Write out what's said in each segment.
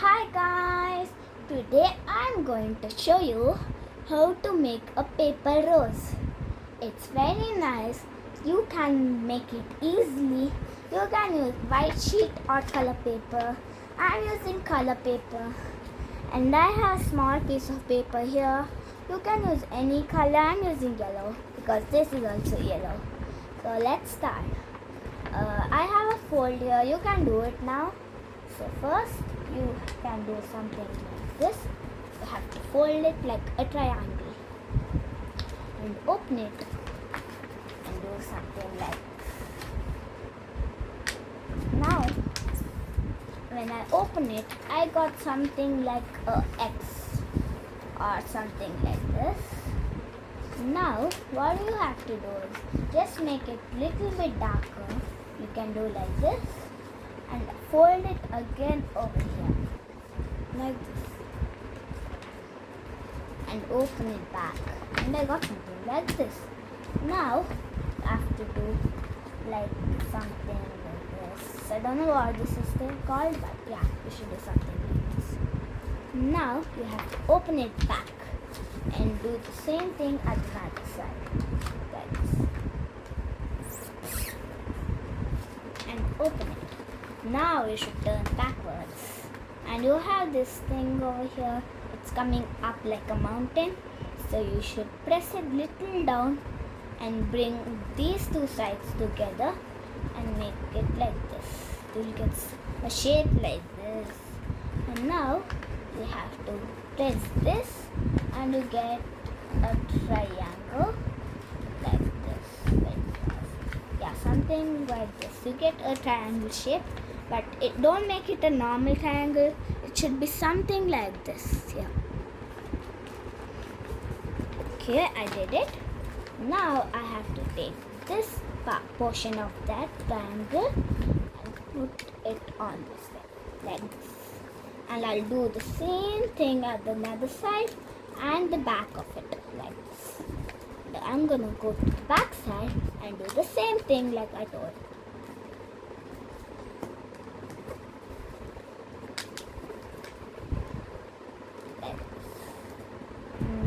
Hi guys! Today I'm going to show you how to make a paper rose. It's very nice. You can make it easily. You can use white sheet or color paper. I'm using color paper. And I have a small piece of paper here. You can use any color. I'm using yellow because this is also yellow. So let's start. I have a fold here. You can do it now. So first you can do something like this. You have to fold it like a triangle and open it and do something like this. Now when I open it, I got something like a X or something like this. Now what you have to do is just make it little bit darker. You can do like this and fold it again over here like this and open it back, and I got something like this. Now I have to do like something like this. I don't know what this is still called, but yeah, you should do something like this. Now you have to open it back and do the same thing at the other side like this and open it. Now you should turn backwards and you have this thing over here. It's coming up like a mountain, so you should press it little down and bring these two sides together and make it like this. You'll get a shape like this. And now you have to press this and you get a triangle like this. Yeah, something like this. You get a triangle shape, but don't make it a normal triangle. It should be something like this. Yeah. Okay, I did it. Now I have to take this portion of that triangle and put it on this side like this. And I'll do the same thing at the other side and the back of it like this. I'm gonna go to the back side and do the same thing like I told. Like this.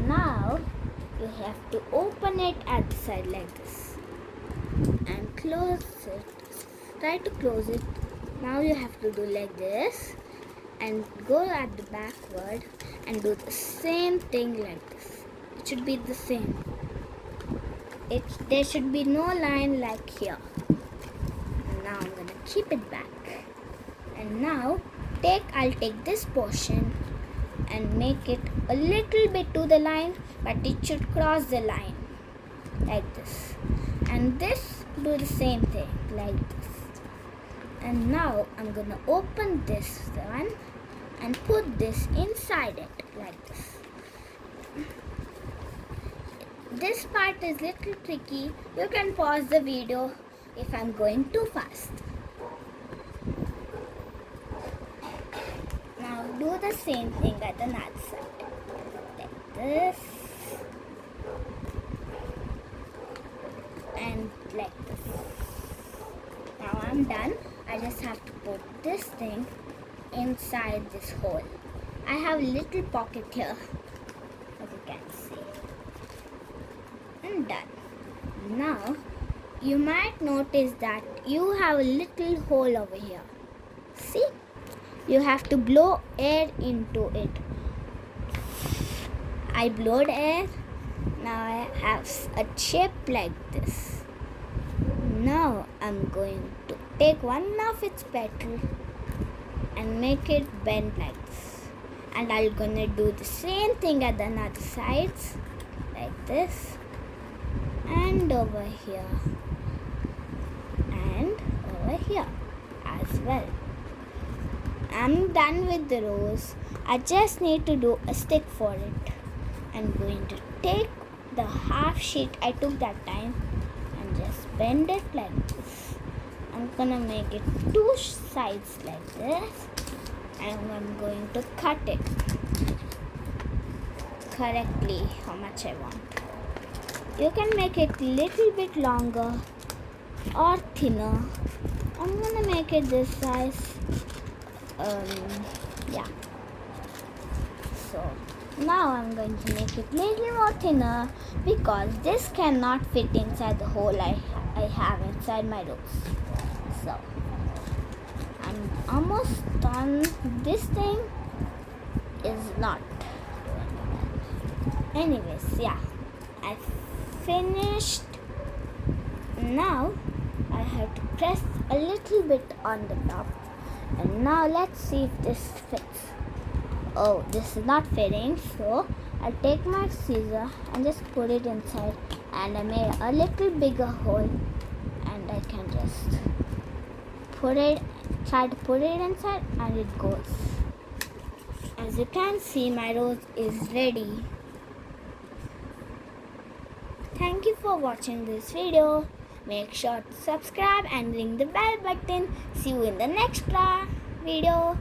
Now you have to open it at the side like this and close it. Try to close it. Now you have to do like this and go at the backward and do the same thing like this. It should be the same. There should be no line like here. Now I'm gonna keep it back. And now I'll take this portion and make it a little bit to the line, but it should cross the line like this. And this, do the same thing like this. And now I'm gonna open this one and put this inside it like this. This part is little tricky. You can pause the video if I'm going too fast. Now do the same thing at another side. Like this. And like this. Now I'm done. I just have to put this thing inside this hole. I have a little pocket here, as you can see. And done. Now you might notice that you have a little hole over here. See? You have to blow air into it. I blowed air. Now I have a shape like this. Now I'm going to take one of its petals and make it bend like this. And I'm gonna do the same thing at the other sides like this. And over here and over here as well. I'm done with the rose. I just need to do a stick for it. I'm going to take the half sheet I took that time and just bend it like this. I'm gonna make it two sides like this, and I'm going to cut it correctly how much I want. You can make it little bit longer or thinner. I'm gonna make it this size Yeah. So now I'm going to make it little more thinner because this cannot fit inside the hole I have inside my rose. So I'm almost done. This thing is not doing well. Anyways, yeah, I finished. Now I have to press a little bit on the top, and now let's see if this fits. Oh, this is not fitting, so I'll take my scissor and just put it inside, and I made a little bigger hole, and I can just try to put it inside, and it goes. As you can see, my rose is ready. Thank you for watching this video. Make sure to subscribe and ring the bell button. See you in the next video.